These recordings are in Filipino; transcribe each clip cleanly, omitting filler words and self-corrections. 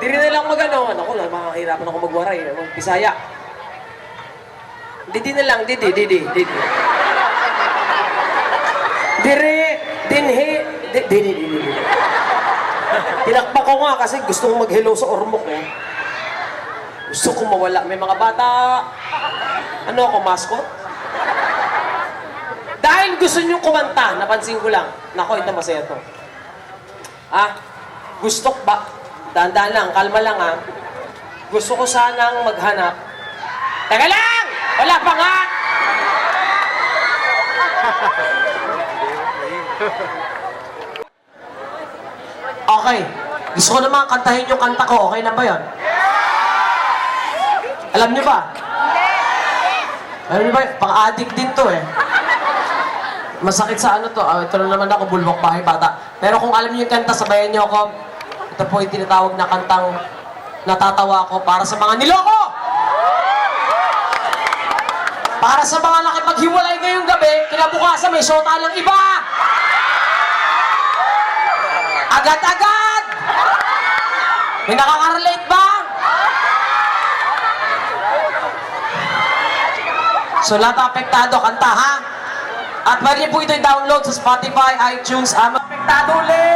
Hindi rin nilang magano. Ako lang, makakahirapan ako magwaray. Bisaya. Didi na lang, didi. Dire, dinhi, didi. Tinakpa ko nga kasi gusto kong mag-hello sa ormok ko. Gusto kong mawala. May mga bata. Ano ako, mascot? Dahil gusto nyo kumanta, napansin ko lang. Nako, ito masaya to. Gusto ko ba? Dahan-dahan lang, kalma lang Gusto ko sanang maghanap. Teka lang! Wala pa nga! Okay. Gusto ko naman kantahin yung kanta ko. Okay na ba yun? Alam niyo ba? Alam niyo ba? Pang-addict din to Masakit sa ano to. Ito na naman ako, bulwak bahay bata. Pero kung alam niyo yung kanta, sabayan niyo ako. Ito po yung tinatawag na kantang natatawa ko para sa mga niloko! Para sa mga nakipaghiwalay ngayong gabi, kinabukasan may syota ng iba! Agad-agad! May nakaka-relate ba? So lahat apektado, kanta ha? At pwede po ito i-download sa Spotify, iTunes, apektado ulit!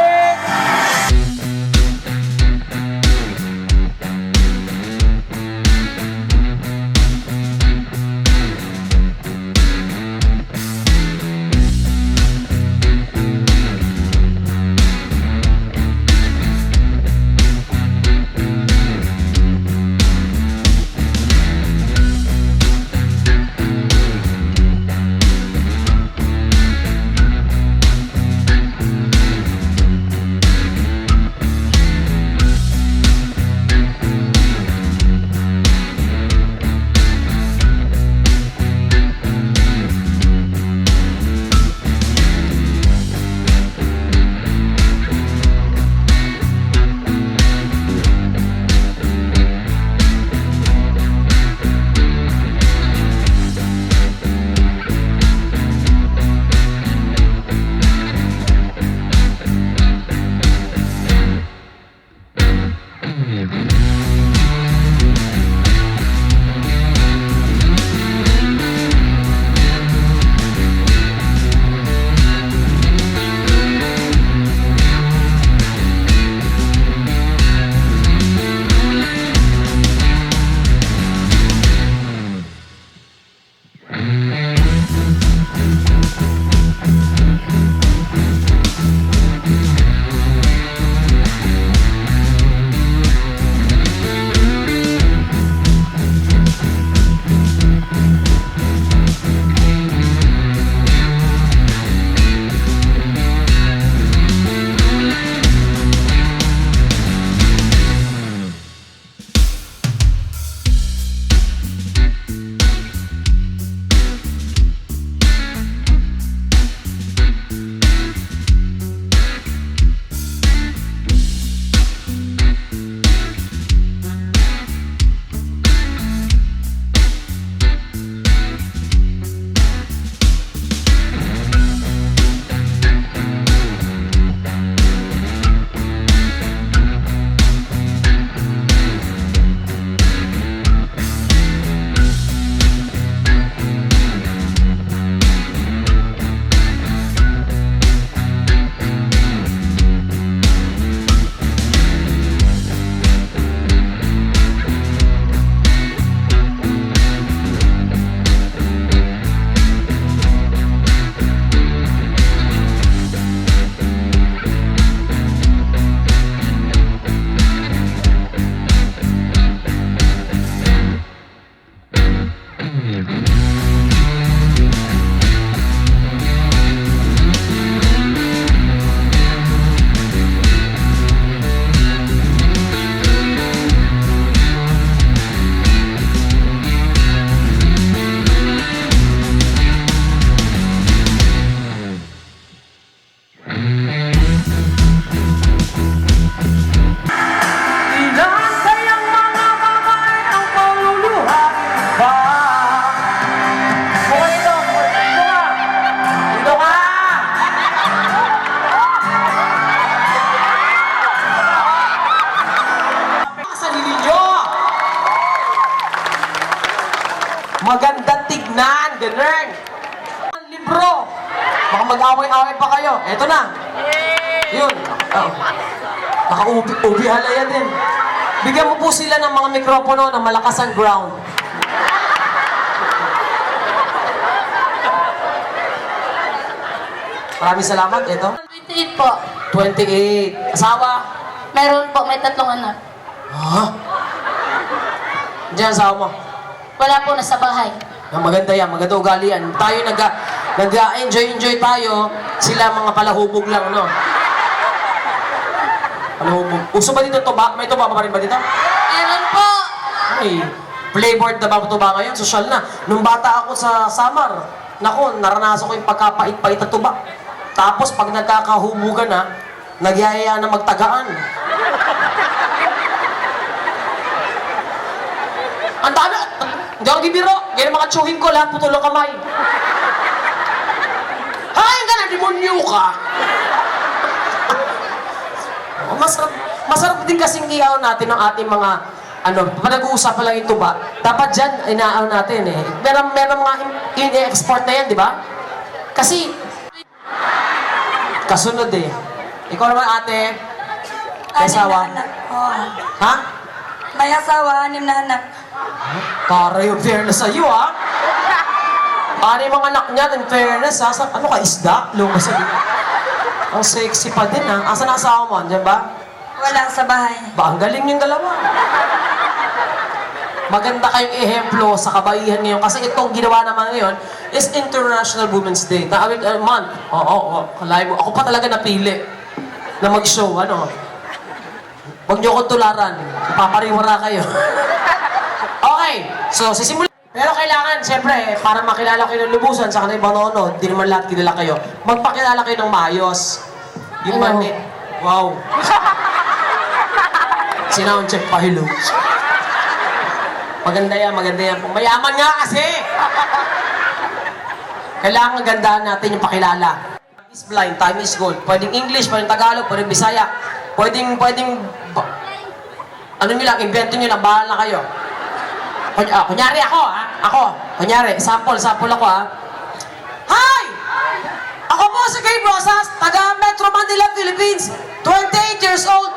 away pa kayo. Eto na. Yun. Oh. Naka-ubi halaya din. Bigyan mo po sila ng mga mikropono na malakas ang ground. Maraming salamat. Ito. 28 po. 28. Asawa? Meron po, may 3 anak. Ha? Diyan asawa mo? Wala po, nasa bahay. Maganda yan, maganda ugali yan. Tayo nag-enjoy tayo, sila mga palahubog lang, no? Palahubog. Uso ba dito tuba? May tuba pa rin ba dito? Meron po. Ay, playboard na ba tuba ngayon? Social na. Nung bata ako sa Samar, naku, naranasan ko yung pagkapait-pait na tuba. Tapos pag nagkakahubugan na, nagyayaya na magtagaan. Ang dami! Hindi ako bibiro. Ganyan mga tsuhin ko, lahat putulong kamay. Hay, ka na, demonyo ka! Masarap din kasing iyaw natin ng ating mga, nag-uusap pa lang ito ba? Dapat dyan, inaaw natin eh. Meron mga in-export na yan, di ba? Kasi, kasunod eh. Ikaw naman ate, may asawa. Ha? May asawa, 6 na anak. Para yung fairness sa'yo, ha? Para yung mga anak niya, in fairness, ha? Ano ka, isda? Lumas sa ang sexy pa din, ha? Asa na asawa mo? Diyan ba? Wala sa bahay. Ba, ang galing yung dalawa. Maganda kayong ehemplo sa kabaihan ngayon. Kasi itong ginawa naman ngayon is International Women's Day. Na month. Oo. Kalay mo. Ako pa talaga napili na mag-show, Huwag niyo akong tularan. Papariwara kayo. Okay, so sisimulan. Pero kailangan, siyempre, para makilala kayo ng lubusan sa kanila manonood, di naman lahat kilala kayo, magpakilala kayo ng maayos. Yung mani. Wow. Sinound check pa, hello. Maganda yan. Mayaman nga kasi. Kailangan gandahan natin yung pakilala. Time is blind, time is gold. Pwedeng English, pwedeng Tagalog, pwedeng Bisaya. Pwedeng, ano nyo lang, invento nyo lang, bahala kayo. Kunyari ako, ha? Kunyari, sample ako, ha? Hi! Ako po si Gabe Rosas, taga Metro Manila, Philippines. 28 years old.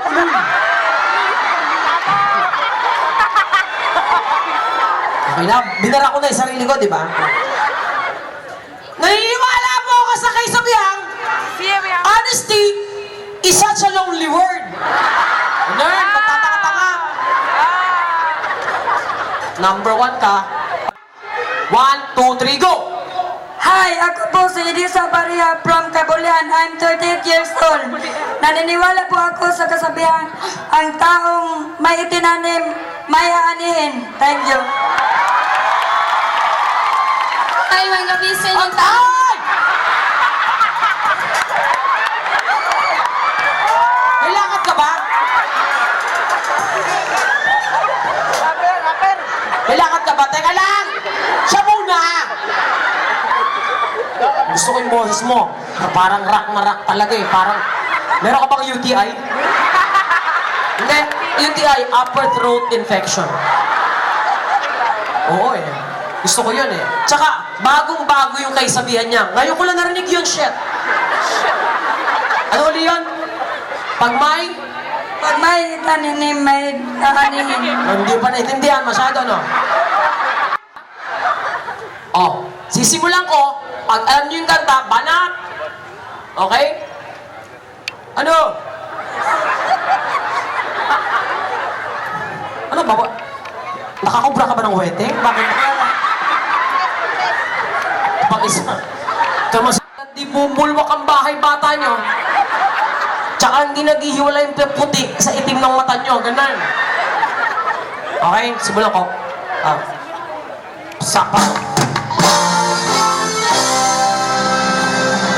Okay na, binara ko na yung sarili ko, di ba? Naniniwala po ako sa kaisabihang, honesty is such a lonely word. Nerd, magtataka-taka. Number 1 ka. 1, 2, 3, go! Hi, ako po si Edisa Baria from Cabulian. I'm 38 years old. Naniniwala po ako sa kasabihan, ang taong may itinanim, may aanihin. Thank you. Ay, may gabi sa inyo. Antay! May lakad ka ba? May lakad ka ba? Teka lang! Siya muna! Gusto ko yung boses mo. Parang rock na rock talaga eh. Parang, meron ka bang UTI? Hindi. UTI, upper throat infection. Oo eh. Gusto ko yun eh. Tsaka, bagong-bago yung kaisabihan niya. Ngayon ko lang narinig yun, shit. Ano ulit yun? Pag may taninim, may aanihin. hindi pa naiintindihan masyado, no? Oh, sisimulan ko. Pag alam niyo yung kanta, banat! Okay? Ano? Ano ba? Nakakubra ka ba ng wete? Bakit? Pang-isa. Kamas, di bumulwak ang bahay bata nyo. Tsaka hindi naghihiwala yung puti sa itim ng mata nyo. Ganun. Okay, simulan ko. Sapa.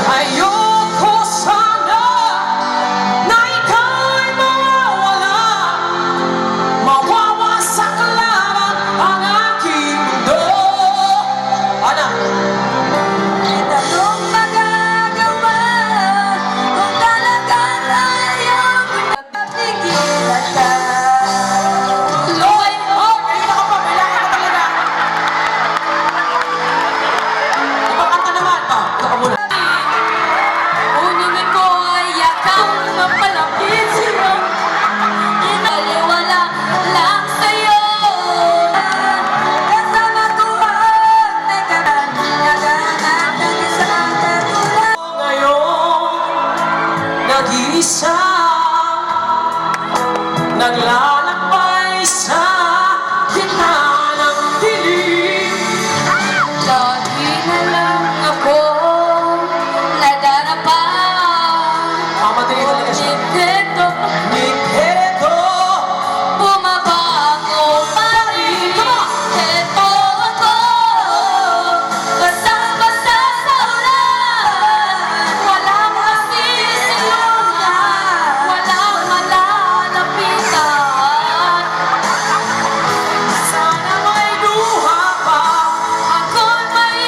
Ayoko sana na ikaw'y mawawala, mawawasak lamang ang aking mundo. Ano? Anong magagawa kung talagang ayaw napigilan ka? Loy! Oh, kanina ka pa. Kailangan ka talaga. mapalapit sa'yo. Inaliwala lang sa'yo. Kasama ko ang nagkaroon, naghahanap ng isang katulad. Ngayon, nag-iisa, naglalakbay sa gitna ng dilim. Lagi na lang ako nadarapa. Madali talaga siya. Dito, Niketo, bumabago pa rin. Ito ako, basta-basta sa ulan. Walang masisilungan, walang malalapitan. sana may luha pa. Ako'y may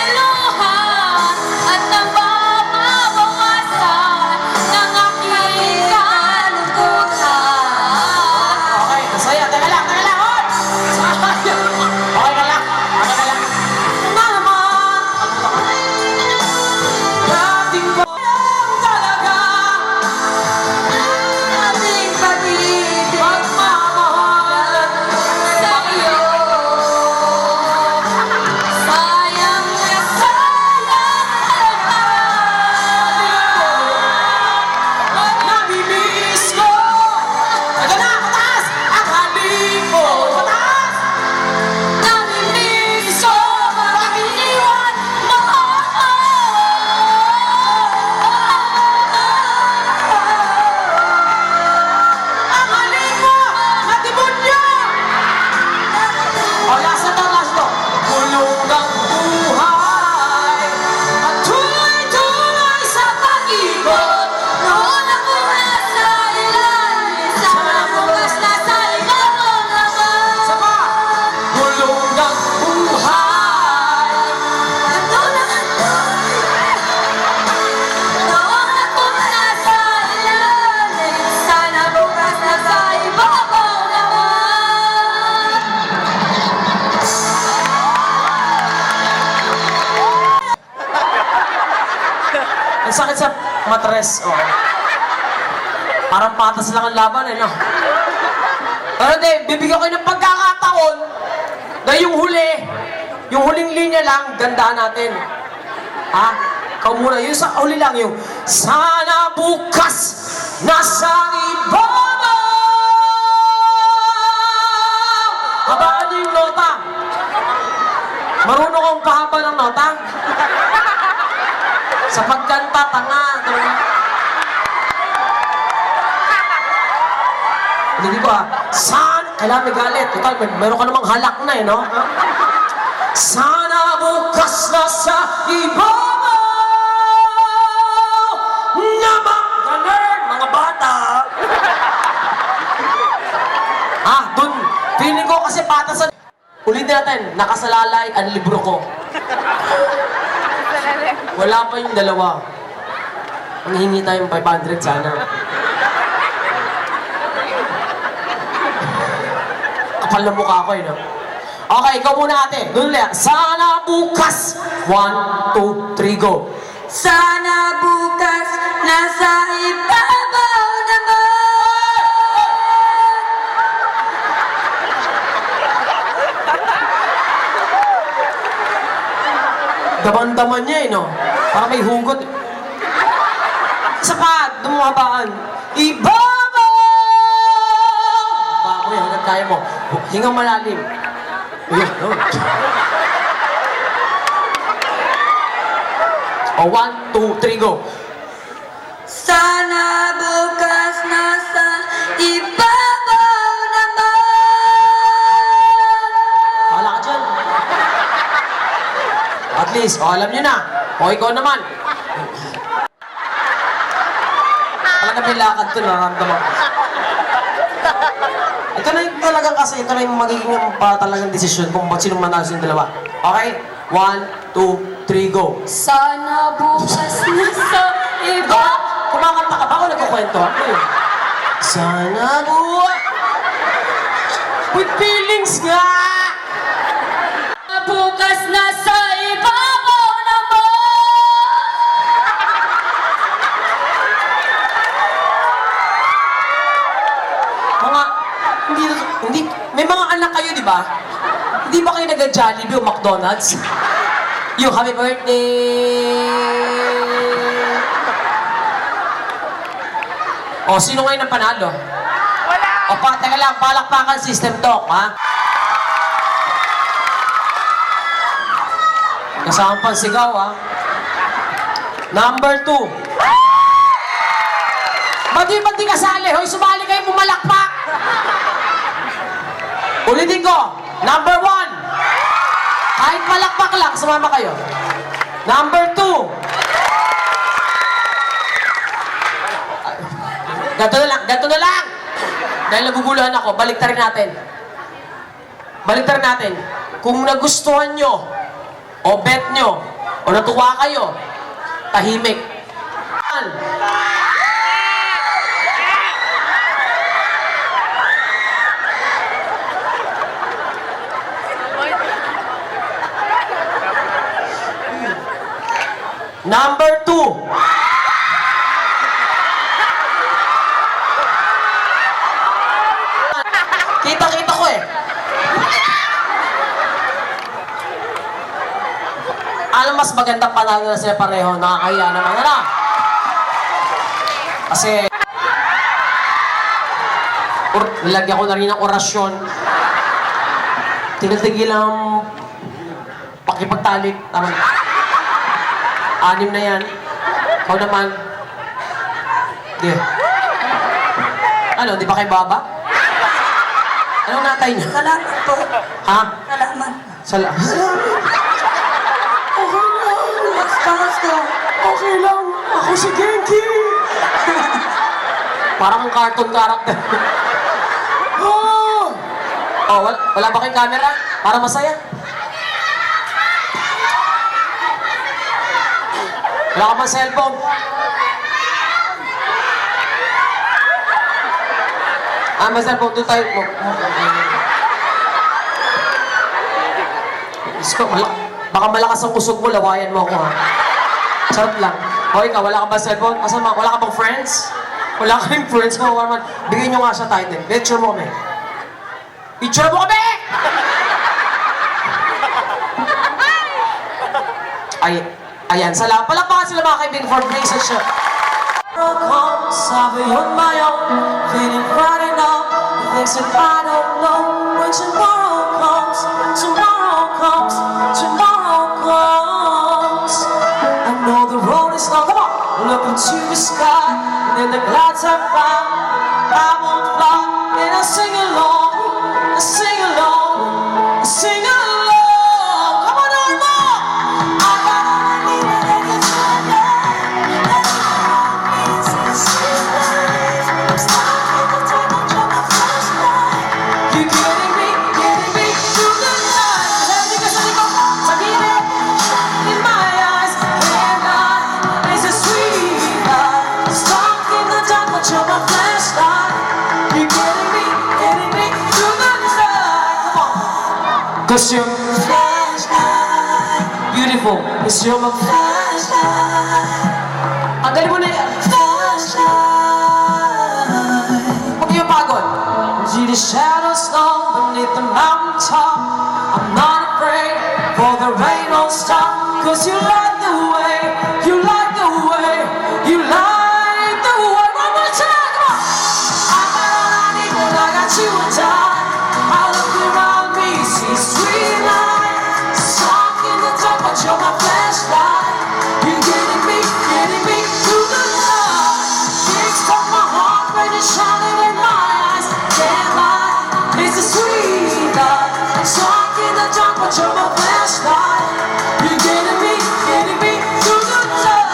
iluhan at nababawasan ng aking kalungkutan. Okay, masaya. Teka lang, hoy! Okay ka lang. Na naman, dating ko talaga Ating pag-ibig magmamahal sa iyo. Sayang na namimiss ko. Ito na, pataas! Ang halik mo, pataas! namimiss ko mag-iwan mo. Ang halik mo, na demonyo! O, last na to. Kulong ang buhay at tuloy-tuloy sa pag-ibig. Noon ako nasa ilalim, sana bukas nasa ibabaw naman. Isa pa! Kulong ang buhay. Noon ako nasa ilalim, sana bukas nasa ibabaw naman. Ang sakit sa matres. Oh. Parang patas lang ang laban eh, no? Pero hindi, bibigyan ko kayo ng pagkakataon na yung huling linya lang, gandaan natin. Ha? Ikaw muna, yung sa huli lang yung sana bukas nasa ibabaw. Habaan niyo yung nota. Marunong kang pahaba ng nota? Sa pagkanta, tanga. Hindi ko kailangan may galit. Total, meron ka namang halak na eh, no? Sana bukas na sa ibabaw naman galing, mga bata. Dun, feeling ko kasi patasan. Ulitin natin, nakasalalay ang libro ko. Wala pa yung dalawa. Ang hingi tayong 500 sana. Kapal na mukha ko eh, no? Okay, ikaw muna ate. Doon ulit. Sana bukas. 1, 2, 3, go. Sana bukas nasa ibabaw naman. Daman-daman niya eh, no? Para may hugot. Isa pa, dumabaan. Ibabaw! Bago yan, hanggang kaya mo. Hingang malalim. Ayun, no? O, 1, 2, 3, go. Sana bukas nasa ibabaw naman. Bahala ka dyan. At least, alam nyo na. O, ikaw naman. Talaga may lakad to, nararamdaman ko. Ito na yung talagang kasi, ito na yung magiging talagang desisyon kung ba't sinong manalo yung dalawa. Okay? 1, 2, 3, go. Sana bukas nasa Ikaw, ibabaw. kumakanta ka ba o nagkukwento? Ano yun? Sana buwan. With feelings nga! Bukas nasa ibabaw naman. Hindi, may mga anak kayo, di ba? Hindi ba kayo nag-Jollibee o McDonald's? Yung happy birthday! O, sino ngayon ang panalo? Wala! O, teka lang, palakpakan system talk, ha? Kasama pang sigaw, ha? Number 2. Ba't di kasali? Hoy, sumali kayo, pumalakpak! Ulitin ko. Number 1. Kahit palakpak lang, sumama kayo. Number 2. Ganto na lang. Dahil naguguluhan ako, baliktarin natin. Kung nagustuhan nyo, o bet nyo, o natuwa kayo, tahimik. Number 2. Kita ko eh. Ano mas magandang panalo na sila pareho? Nakakaya naman. Ano? Kasi nilagyan ko na rin ng orasyon. Tigil-tigil ang pakipagtalik. Tama. 6 na yan. Ikaw naman. Yeah. Ano, di ba kayo baba? Anong natay niya? Salamat po. Ha? Salamat. Okay lang. Basta. Okay lang. Ako si Genki. Parang cartoon character. Oh, wala ba kayong camera? Para masaya. Wala ka bang cellphone? May cellphone. Doon tayo. Isko, baka malakas ang usog mo, lawayan mo ako, ha? Charot lang. O, ikaw, wala ka ba cellphone? Kasama, wala ka bang friends? Wala ka rin friends mo. Bigyan nyo nga siya title. Picture mo kami. Picture mo kami! Ayan, salamat. Palakpakan sila mga kaibigan for grace and share. Sabi on my own, feeling right enough. Things that I don't know. When tomorrow comes, I know the road is long. Come on, look into the sky, and then the clouds are found. I won't fly, and I sing along. Come on, Norma! I got all I need, and I can find it. You getting me through the night. Hindi ka sa likod, sa gilid, in my eyes, and it's a sweet life. Stuck in the dark, but you're my flashlight. You getting me through the night. Come on. 'Cause you're my flashlight. Beautiful. 'Cause you're my flashlight. Ang galing mo na yan. Huwag niyo pagod. See the shadows long beneath the mountaintop. I'm not afraid for the rain won't stop. 'Cause you like the way. One more time, come on. I got all I need, but I got you and I look around me, see sweet light. Stuck in the dark, but you're my flashlight. You getting me through the night. Kicks from my heart, rain is shining in my eyes. Can't lie, it's a sweet light. Stuck in the dark, but you're my flashlight. You getting me through the night.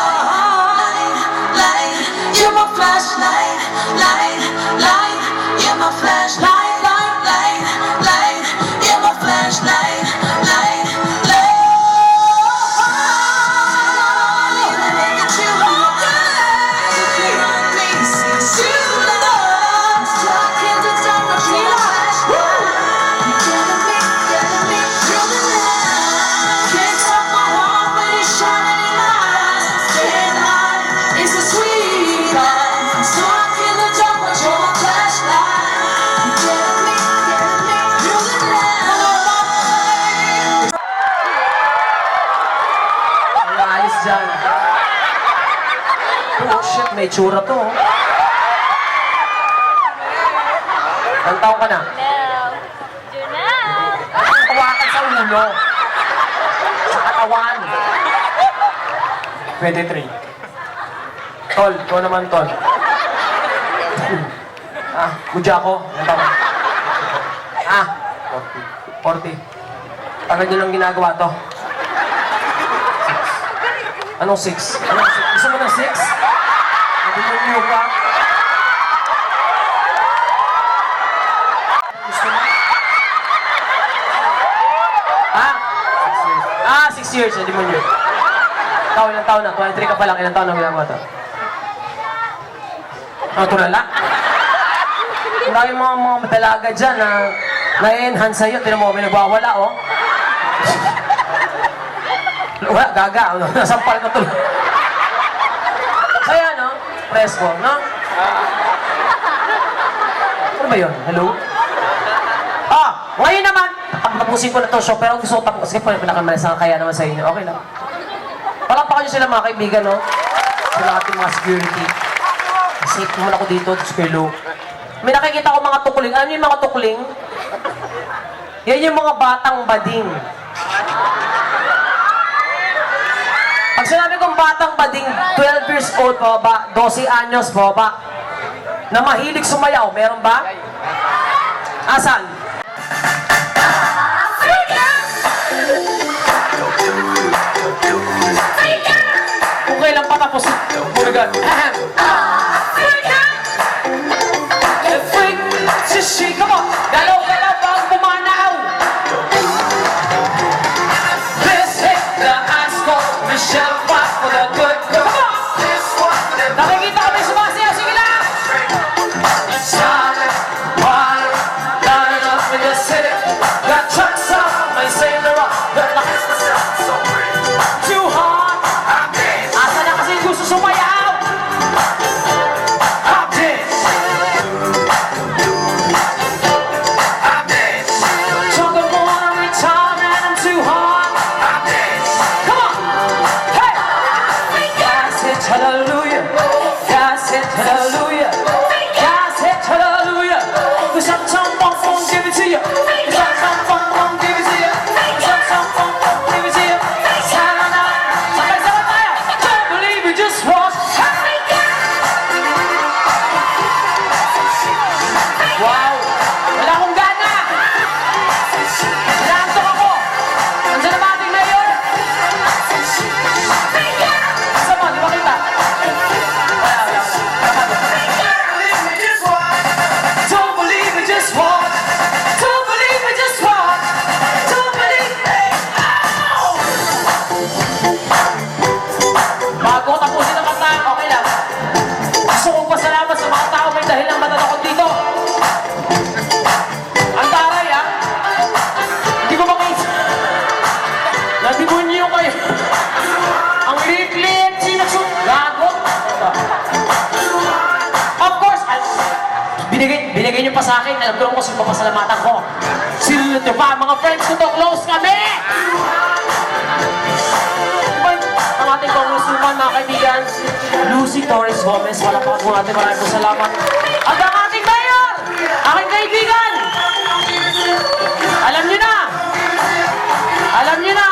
You're my flashlight, light. You're my flashlight, light. You're my flashlight, light. Stuck in the dark, but you're my flashlight. You getting me through the night. may itsura to. Oh. Ilang taon ka na? Hawakan sa ulo. Sa katawan. 23. Tol, ikaw naman, Tol. Mudya ako. Ilang taon? 40. Tagal nyo lang ginagawa to. Anong 6? Anong 6? Gusto mo ng 6? Nabinuyo ka? Gusto mo? 6 years. 6 years, hindi mo nyo. Ilang taon na? 23 ka pa lang, ilang taon na ginagawa to? Tulala? Wala yung mga dalaga dyan na na-enhance sa'yo. Tinan mo, may nagwawala, oh. Wala, gaga. Nasampal ka tuloy. Kaya, no? Press mo, no? Ano ba yun? Hello? Ngayon naman, tapusin ko na to show, pero gusto ko tapos kasi pinakamalas na kaya naman sa inyo. Okay lang. Palakpakan nyo sila mga kaibigan, no? Sila ating mga security. Safe naman ako dito, hello. May nakikita ko mga tukling. Ano yung mga tukling? Yan yung mga batang bading. Pag sinabi kong batang bading, 12 years old po ba, 12 anyos po ba, na mahilig sumayaw, meron ba? Asan? Kung kailan patapos, oh my God. Shishi, come on! Galaw, bago pumanaw! This hit the high score, Michelle Watt for the good. Come on! Nakikita kami sumasayaw, sige lang! Solid, water, lining up in the city. Got trucks up, may sailor up, got lights so too hard. Asa na kasi gusto sumayaw? Hop dance! Hallelujah, God said hallelujah, God said hallelujah. We shall jump on, give it to you. We shall jump on, give it to you. We shall jump on, give it to you. Sarana, sabay-sabay tayo. Don't believe you just walk. Wow, wala akong gana. Naantok ako. Nandiyan na ba ating mayor? Asa mo, di ba kita? Don't believe me, just walk. Don't believe me, just walk. Don't believe me. Bago ko tapusin ang kanta, okay lang. Gusto kong pasalamat sa mga tao may dahil ang matatakot dito. Ang taray, ha? Hindi ko makita. Natibunin niyo kayo. Ang liit-liit, sinasot. Gago. Of course, binigay niyo pa sa akin. Alam ko lang kung sino papasalamatan ko. Sinunod niyo pa, mga friends ko to, close kami! Ang ating pangusuman, mga kaibigan, Lucy Torres Gomez, palakpakan po natin, maraming po salamat. At ang ating mayor, aking kaibigan, alam niyo na,